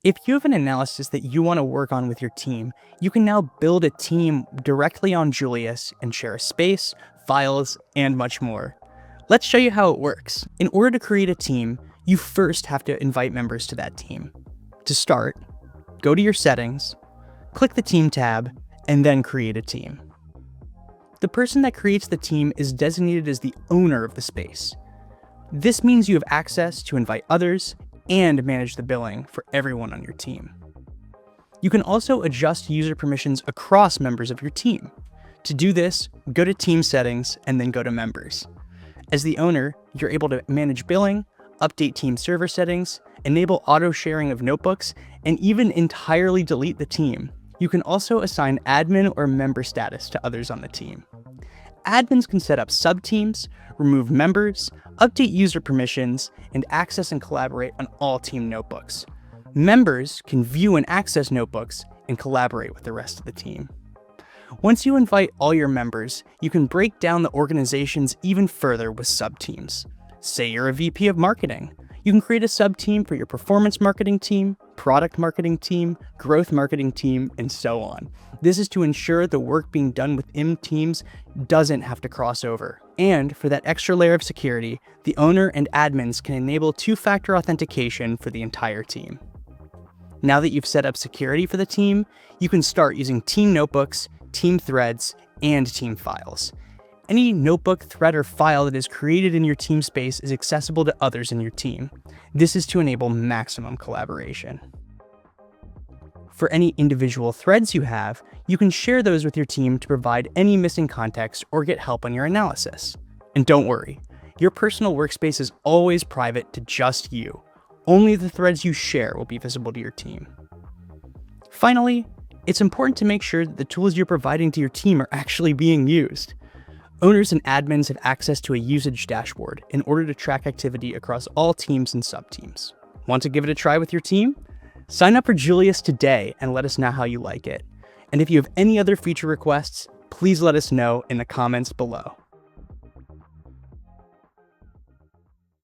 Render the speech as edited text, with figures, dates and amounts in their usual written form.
If you have an analysis that you want to work on with your team, you can now build a team directly on Julius and share a space, files, and much more. Let's show you how it works. In order to create a team, you first have to invite members to that team. To start, go to your settings, click the team tab, and then create a team. The person that creates the team is designated as the owner of the space. This means you have access to invite others and manage the billing for everyone on your team. You can also adjust user permissions across members of your team. To do this, go to Team Settings and then go to Members. As the owner, you're able to manage billing, update team server settings, enable auto-sharing of notebooks, and even entirely delete the team. You can also assign admin or member status to others on the team. Admins can set up sub-teams, remove members, update user permissions, and access and collaborate on all team notebooks. Members can view and access notebooks and collaborate with the rest of the team. Once you invite all your members, you can break down the organizations even further with sub-teams. Say you're a VP of marketing. You can create a sub-team for your performance marketing team, product marketing team, growth marketing team, and so on. This is to ensure the work being done within teams doesn't have to cross over. And for that extra layer of security, the owner and admins can enable two-factor authentication for the entire team. Now that you've set up security for the team, you can start using team notebooks, team threads, and team files. Any notebook, thread, or file that is created in your team space is accessible to others in your team. This is to enable maximum collaboration. For any individual threads you have, you can share those with your team to provide any missing context or get help on your analysis. And don't worry, your personal workspace is always private to just you. Only the threads you share will be visible to your team. Finally, it's important to make sure that the tools you're providing to your team are actually being used. Owners and admins have access to a usage dashboard in order to track activity across all teams and sub-teams. Want to give it a try with your team? Sign up for Julius today and let us know how you like it. And if you have any other feature requests, please let us know in the comments below.